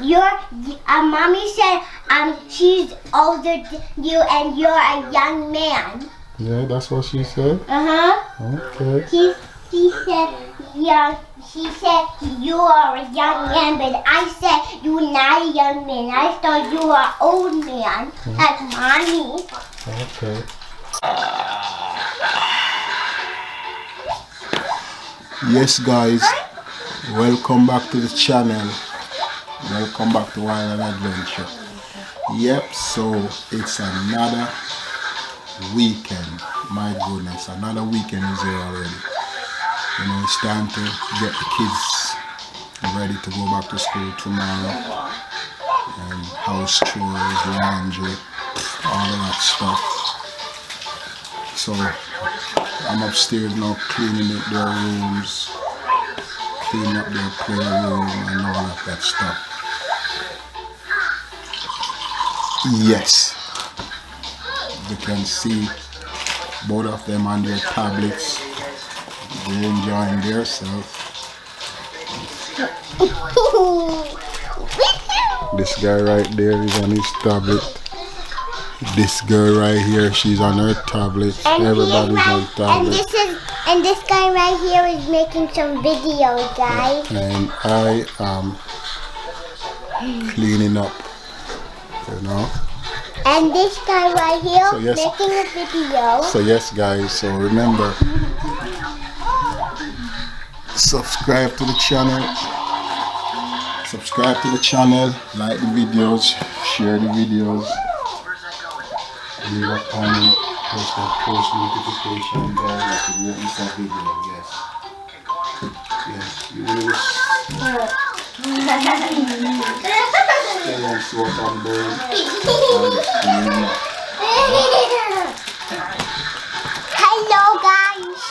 your mommy said she's older than you and you're a young man. Yeah, that's what she said? Okay. She said young. She said you are a young man, but I said you're not a young man. I thought you were an old man, like mommy. Okay. Yes, guys. Welcome back to the channel. Welcome back to Wild and Adventure. Yep, so it's another weekend. My goodness, another weekend is here already. You know, it's time to get the kids ready to go back to school tomorrow. And house chores, laundry, all of that stuff. So I'm upstairs now cleaning up their rooms, cleaning up their playroom and all of that stuff. Yes, you can see both of them on their tablets. They're enjoying themselves. This guy right there is on his tablet. This girl right here, she's on her tablet. And everybody's on tablet. And this guy right here is making some videos, guys. And I am cleaning up, you know. And this guy right here So yes. making a video. So yes, guys. So remember, subscribe to the channel. Subscribe to the channel. Like the videos. Share the videos. Leave a comment, press that post notification bell that you won't miss a video, yes. Yes, you will stay on sort on burn. Hello guys,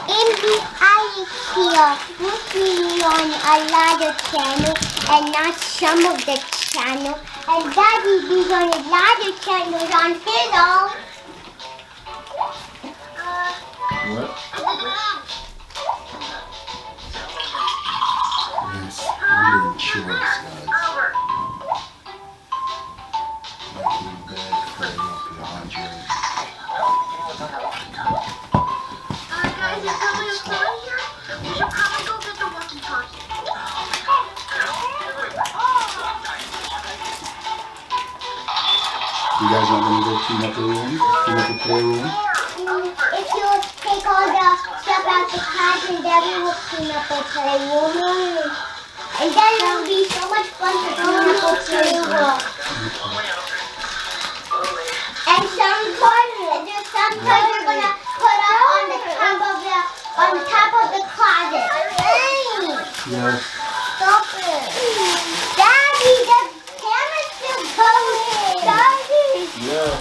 MBI is here with me on a lot of channels and not some of the channels. And Daddy is on a lot of channels on his own. What? Yes, I'm doing chores, guys. Making bed, cleaning up laundry. Guys, you're probably okay here. We should probably go get the walkie-talkie. You guys want me to go clean up the room? Clean up the playroom? If you take all the stuff out the closet, Daddy will clean up the playroom. And then it will be so much fun to clean up the playroom. And sometimes you're gonna put up on the top of the closet. Yes. Stop it. Daddy, the camera's still going. Daddy. Yeah.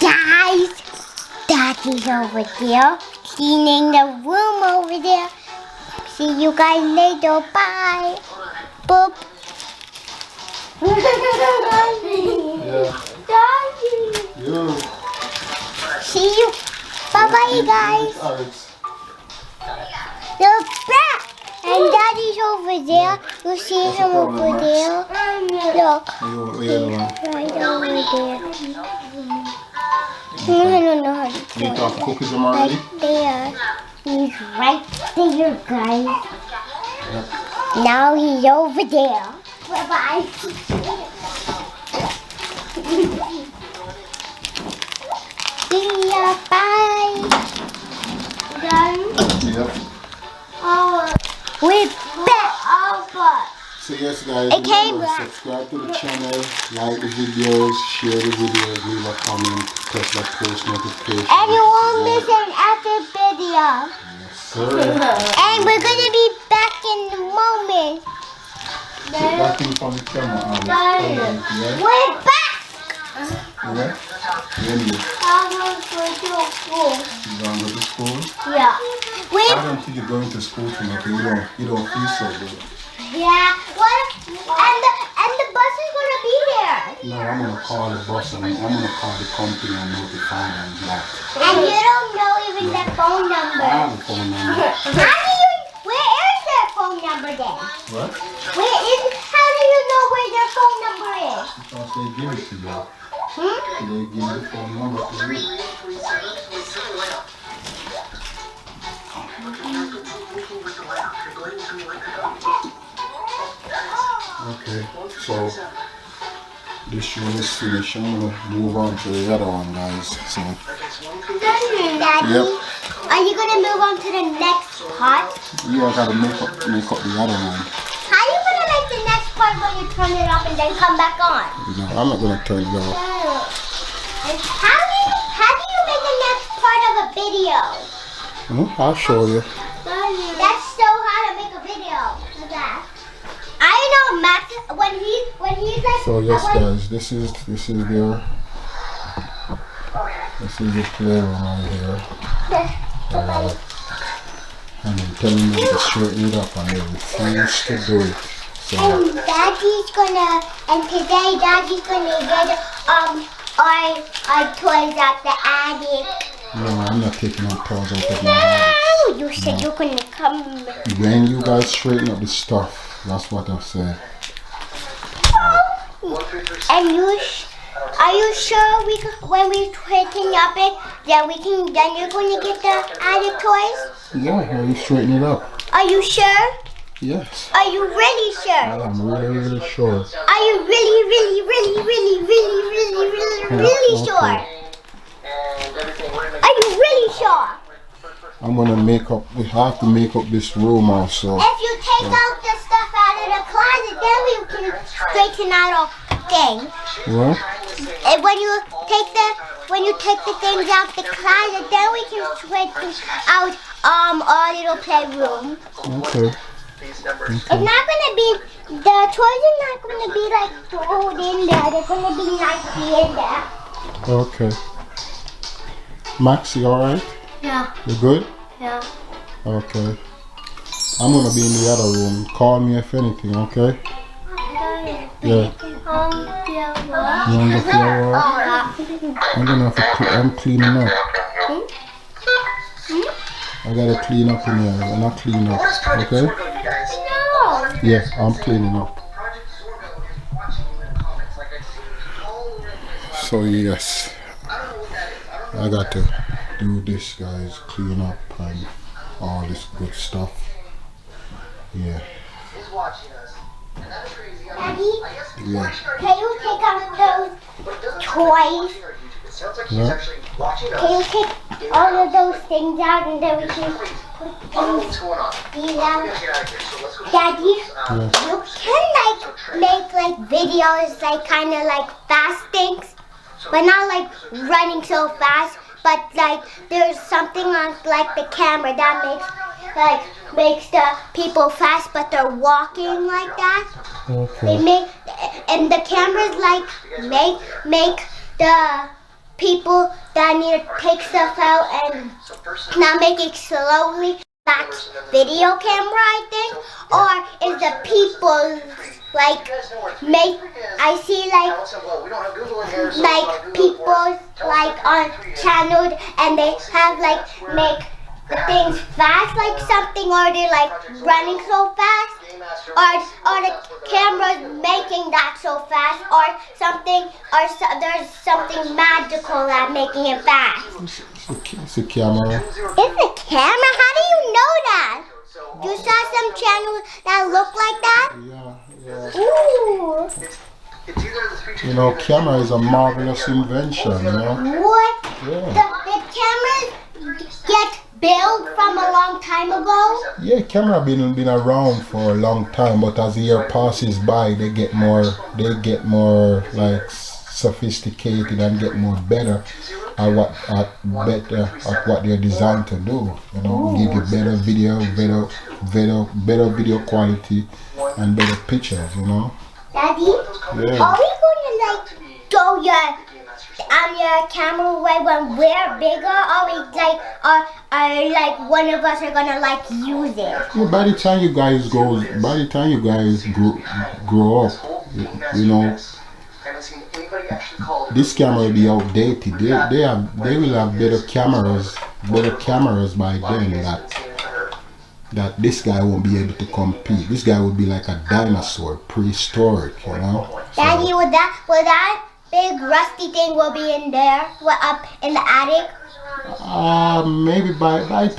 Guys, Daddy's over there, cleaning the room over there. See you guys later. Bye. Boop. Yeah. Daddy. Yeah. See you. Bye-bye, guys. Alex. Look back. And Daddy's over there. You see him over there. Look. Right over there. I don't know how to You do it. got cookies already? Right there. He's right there, guys. Now he's over there. Bye-bye. See ya. Bye. Done? Yep. We're back. So yes, guys, Okay, remember, bro. subscribe to the channel, like the videos, share the videos, leave a comment, press that post notification. And you won't miss an after video. Yes, sir. And we're gonna be back in a moment. Sit back in from the camera, Alex. Yeah? We're back. Yeah? Really? I'm going to school. You gonna go to school? Yeah. I don't think you're going to school tonight. You don't feel so good. Yeah. What? And the bus is gonna be there. No, I'm gonna call the boss and I'm gonna call the company and notify them that. And you don't know even their phone I number. have a phone number. How do you? Where is their phone number? What? How do you know where their phone number is? Because they give it to you. Hmm? They give the phone number to you. Okay, so this one is finished. I'm gonna move on to the other one, guys. So, Daddy, yep. are you gonna move on to the next part? Yeah, I gotta make up the other one. How are you gonna make the next part when you turn it off and then come back on? No, I'm not gonna turn it off. And how do you make the next part of a video? I'll show you. That's so hard to make a video. Look at that. I know Max when he's like. So yes, guys, this is the playroom right here. And I'm telling me to straighten it up, and they refuse to do it. So And today Daddy's gonna get our toys at the attic. no, I'm not taking my toys out of my house. You said you're gonna come. When you guys straighten up the stuff, that's what I've said. And are you sure when we straighten up it, then you're gonna get the attic toys? Yeah, when you straighten it up. Are you sure? Yes, Are you really I sure? am really sure. Are you really sure? Okay. Are you really sure? I'm gonna we have to make up this room also. If you take out the stuff out of the closet, then we can straighten out our thing. What? And when you take the things out the closet, then we can straighten out our little playroom. Okay. It's not gonna be the toys are not gonna be like thrown in there. They're gonna be nicely in there. Okay. Max, you alright? Yeah. You good? Yeah. Okay. I'm gonna be in the other room. Call me if anything, okay? Yeah. You wanna go for a walk? I'm gonna have to I'm cleaning up. I gotta clean up in here. I'm not clean up, okay? Yeah, I'm cleaning up. So yes, I got to do this, guys. Clean up and all this good stuff. Yeah. Daddy, Yeah. can you take out those toys? Yeah. Can you take all of those things out and then we can put these out? Daddy, Yeah. you can make videos kind of like fast things, but not like running so fast. But there's something on the camera that makes the people fast, but they're walking like that. They Okay. and the cameras make the people that need to take stuff out and not make it slowly. That's video camera, I think, or is the people I see people on channels and they have make the things fast something, or they're running so fast, or the camera's making that so fast, or something, there's something magical that making it fast. It's a camera. It's a camera? How do you know that? You saw some channels that look like that? Yeah. Ooh. You know, camera is a marvelous invention, you know? What? Yeah. The cameras get built from a long time ago? Yeah, camera been around for a long time, but as the year passes by, they get more sophisticated and get more better at what they're designed to do. You know, give you better video quality and better pictures. You know. Daddy, Yeah. are we going to show your camera away when we're bigger, or one of us are gonna use it? Well, by the time you guys grow up, you know, this camera will be outdated. They will have better cameras by then that this guy won't be able to compete. This guy would be like a dinosaur, prehistoric, you know. Daddy, will that big rusty thing will be in there? What, up in the attic? Maybe by the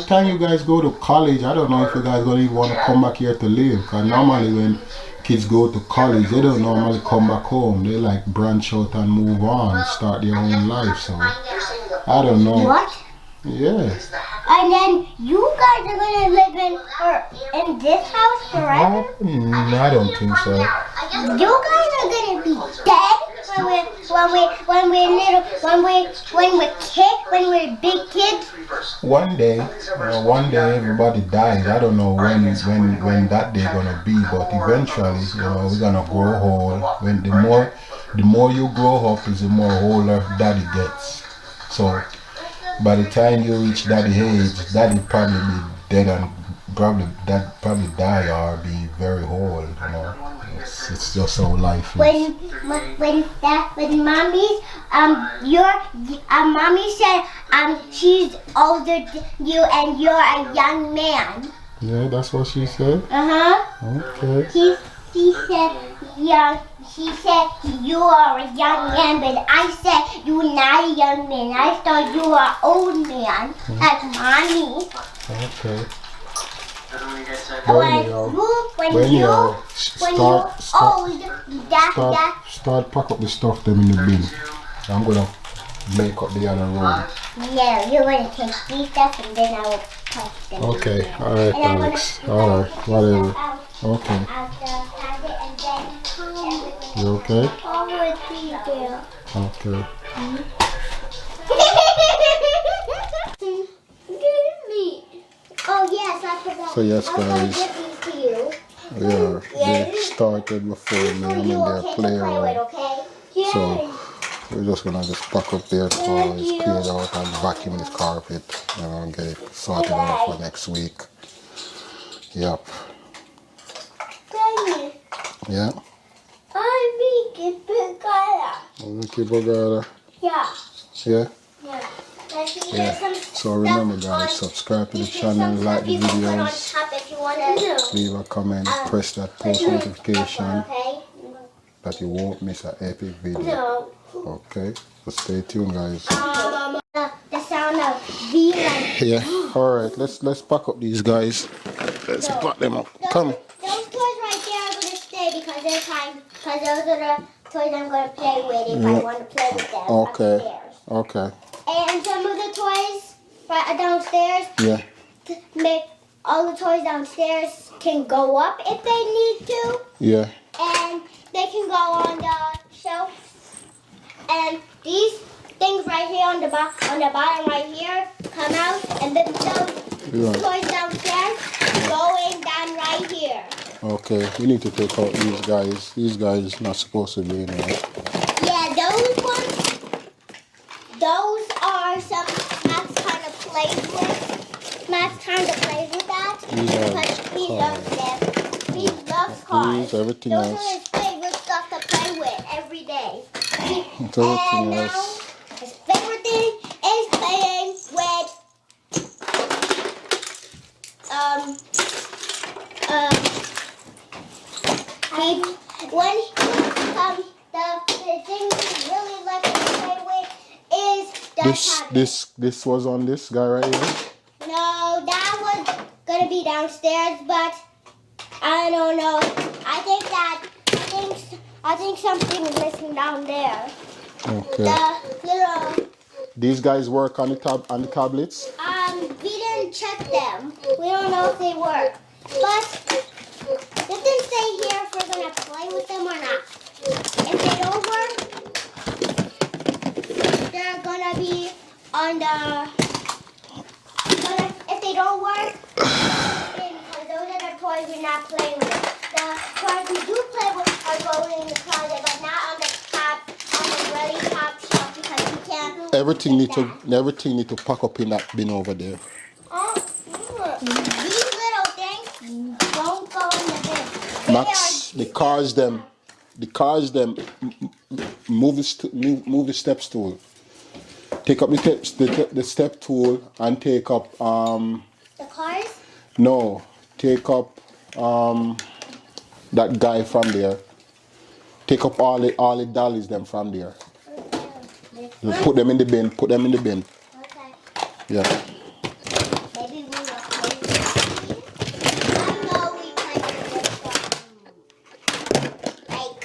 time you guys go to college, I don't know if you guys gonna even want to come back here to live. Cause normally when kids go to college, they don't normally come back home. They like branch out and move on, start their own life. So I don't know. What? Yeah. And then you guys are gonna live in this house forever? I don't think so. You guys are gonna be dead when we're big kids. One day everybody dies. I don't know when that day gonna be, but eventually, you know, we're gonna grow old. When the more you grow up, is the more older daddy gets. So by the time you reach daddy age, daddy probably be dead and probably die or be very old. You know, it's just how life is. When mommy's mommy said she's older than you and you're a young man. Yeah, that's what she said. Okay. She said young. She said you are a young man, but I said you're not a young man. I thought you were an old man, like mommy. Okay. Start pack up the stuff them in the bin. I'm gonna make up the other room. No, you're gonna take these stuff and then I will pack them. Okay, alright, Alex. Alright, whatever. Okay. You okay? Okay. Oh yes, I forgot. So yes, I was gonna guys. give these to you. Yeah, they started before me. I'm in their playroom. Okay? So we're just gonna just pack up their toys, clear it out, and vacuum this carpet, you know, and get it sorted out for next week. Yep. Daddy, Yeah. I make it bigger. Okay, Bogada. Yeah. Yeah. Yeah. Yeah. So remember, guys, subscribe to the channel, like the videos, leave a comment, press that post notification that you won't miss an epic video. Okay, so stay tuned, guys. The sound of V like. Yeah. All right. Let's pack up these guys. Let's pack them up. Come. Those toys right there are gonna stay because they're time. Because those are the toys I'm gonna play with if I want to play with them. Okay. Upstairs. Okay. And some of the toys right downstairs. Yeah. All the toys downstairs can go up if they need to. Yeah. And they can go on the shelf. And these things right here on the bottom right here come out, and then those toys downstairs going down right here. Okay. We need to take out these guys. These guys not supposed to be in there. Yeah, those ones. Those are some Max kind of plays with. Max kind of plays with that because he loves them. He loves cars. Everything Those else. are his favorite stuff to play with every day. It's everything And now else. his favorite thing is playing with the thing he really likes to play with is the This was on this guy right here. No, that was gonna be downstairs, but I don't know. I think something is missing down there. Okay. The little These guys work on the tablets. we didn't check them. We don't know if they work. But it didn't say here if we're gonna play with them or not. If they don't work, they're gonna be on the. If they don't work, because those are the toys we're not playing with. The toys we do play with are going in the closet, but not on the really top shelf because we can't. Everything need to pack up in that bin over there. These little things don't go in the bin. Max, the cars them. Move the step stool. Take up the step tool and take up The cars? No, take up that guy from there. Take up all the dollies them from there. Okay. Put them in the bin. Put them in the bin. Okay. Yeah. Maybe we will play this game. I know we play this like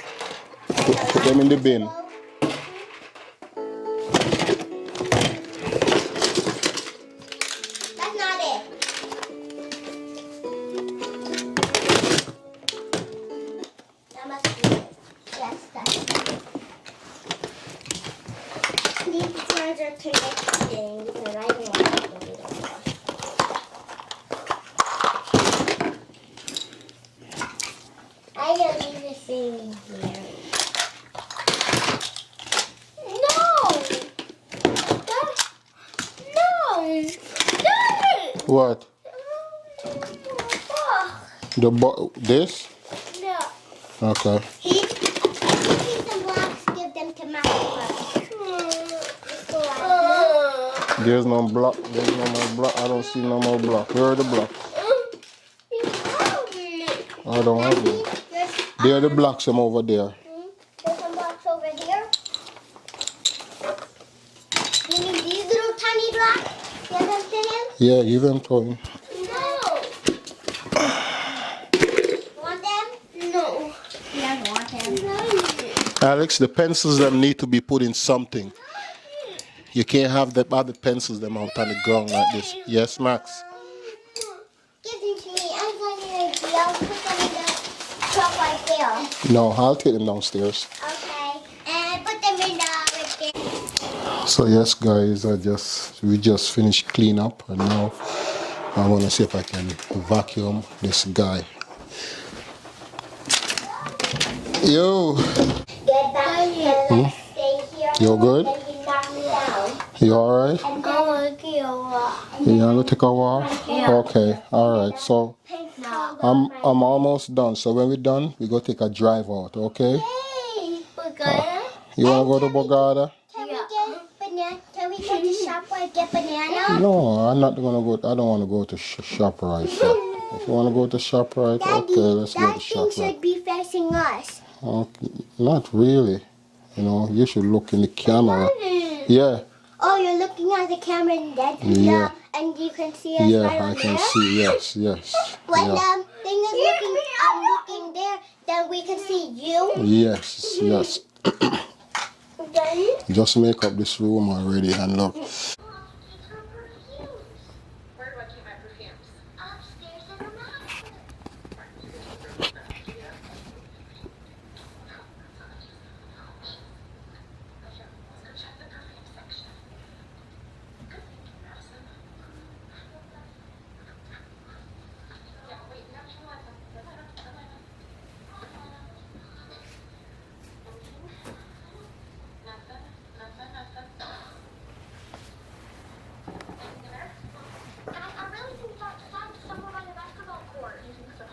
Put them in the bin. That's not it. That must be it. Yes, that's it. These ones are connecting because I don't want to do that. I gotta leave this thing here. No! No! What? This? No. Okay. Keep some blocks, give them to my There's no block. There's no more block. I don't see no more block. Where are the blocks? I don't have them. There are the blocks from over there. There's some blocks over here. You need these little tiny blocks? Give them to him? Yeah, give them to him. No. Want them? No. He doesn't want them. Alex, the pencils them need to be put in something. You can't have the other pencils them out on the ground like this. Yes, Max? Give them to me. I'm going to I'll put them in the truck right there. No, I'll take them downstairs. Okay. And put them in the right there. So yes, guys, we just finished clean up, and now I want to see if I can vacuum this guy. Yo, Get back here. Stay here. you good? Then you knock me down. You all right? And then You want to take a walk? Yeah. Okay, all right. So I'm almost done. So when we're done, we go take a drive out. Okay? Hey, Bogota. You want to go to Bogota? Can we get banana? Can we go to shop and get banana? No, I'm not gonna go. I don't want to go to ShopRite. So if you want to go to ShopRite, okay, let's go to that thing should ShopRite. be facing us. Not really. You know, you should look in the camera. Yeah, Oh, you're looking at the camera and then Yeah. and you can see us yeah, right I on can there. see. Yes, yes. When Yeah. the thing is looking, I'm looking there, then we can see you. Yes, yes. Then Just make up this room already and look. Where do I keep my perfumes? upstairs in the bathroom. Check the perfume section. Good thinking, Madison. Yeah, wait, no, nothing. I really think that's somewhere by the basketball court. You think so?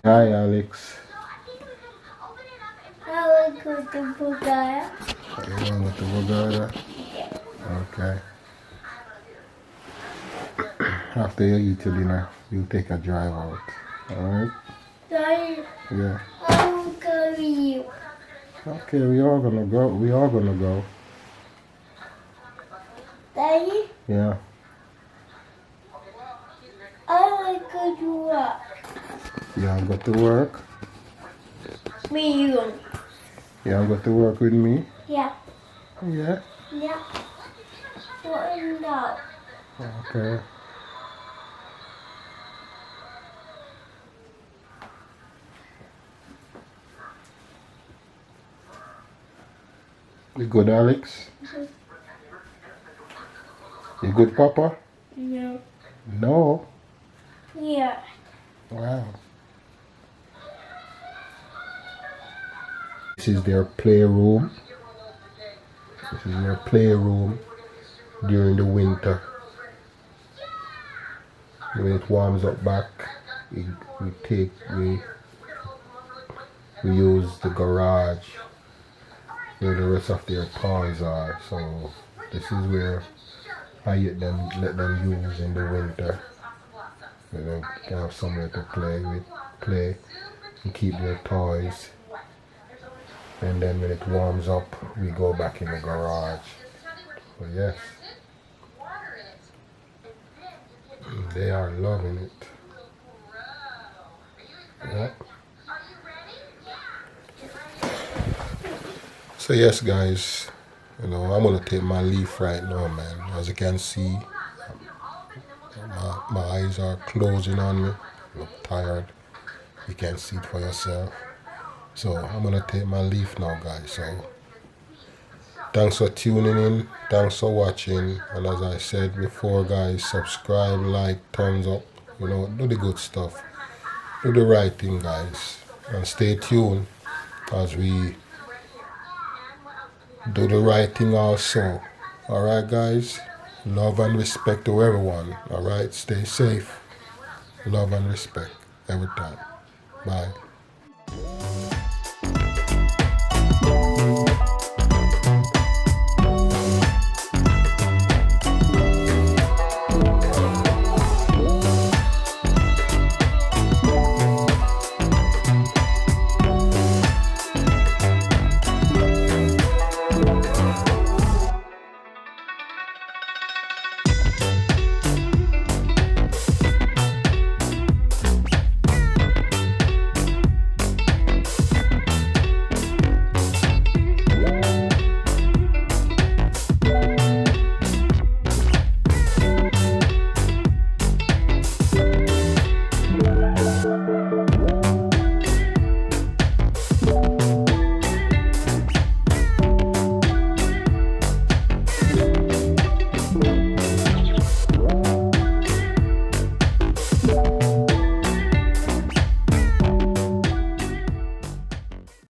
Hi, Alex. So I think we can open it up and I will go to Bogota. You want to Bogota? Okay. After you eat your dinner, you take a drive out. Alright? Daddy, Yeah. I will go with you. Okay, we all gonna go. We all gonna go. Daddy, Yeah. I will go to work. You wanna go to work? Me, you. You wanna go to work with me? Yeah. Yeah. Yeah. What no? Okay. You good, Alex? You good, Papa? No. No. Yeah. Wow. This is their playroom. This is your playroom during the winter. When it warms up back, we use the garage where the rest of their toys are. So this is where I let them use in the winter. So they can have somewhere to play and keep their toys. And then when it warms up, we go back in the garage. So yes, they are loving it. Yeah. So yes, guys, I'm gonna take my leave right now, man. As you can see, my eyes are closing on me. I'm tired. You can see it for yourself. So I'm gonna take my leave now, guys. So thanks for tuning in. Thanks for watching. And as I said before, guys, subscribe, like, thumbs up. Do the good stuff. Do the right thing, guys. And stay tuned as we do the right thing also. Alright, guys? Love and respect to everyone. Alright? Stay safe. Love and respect every time. Bye.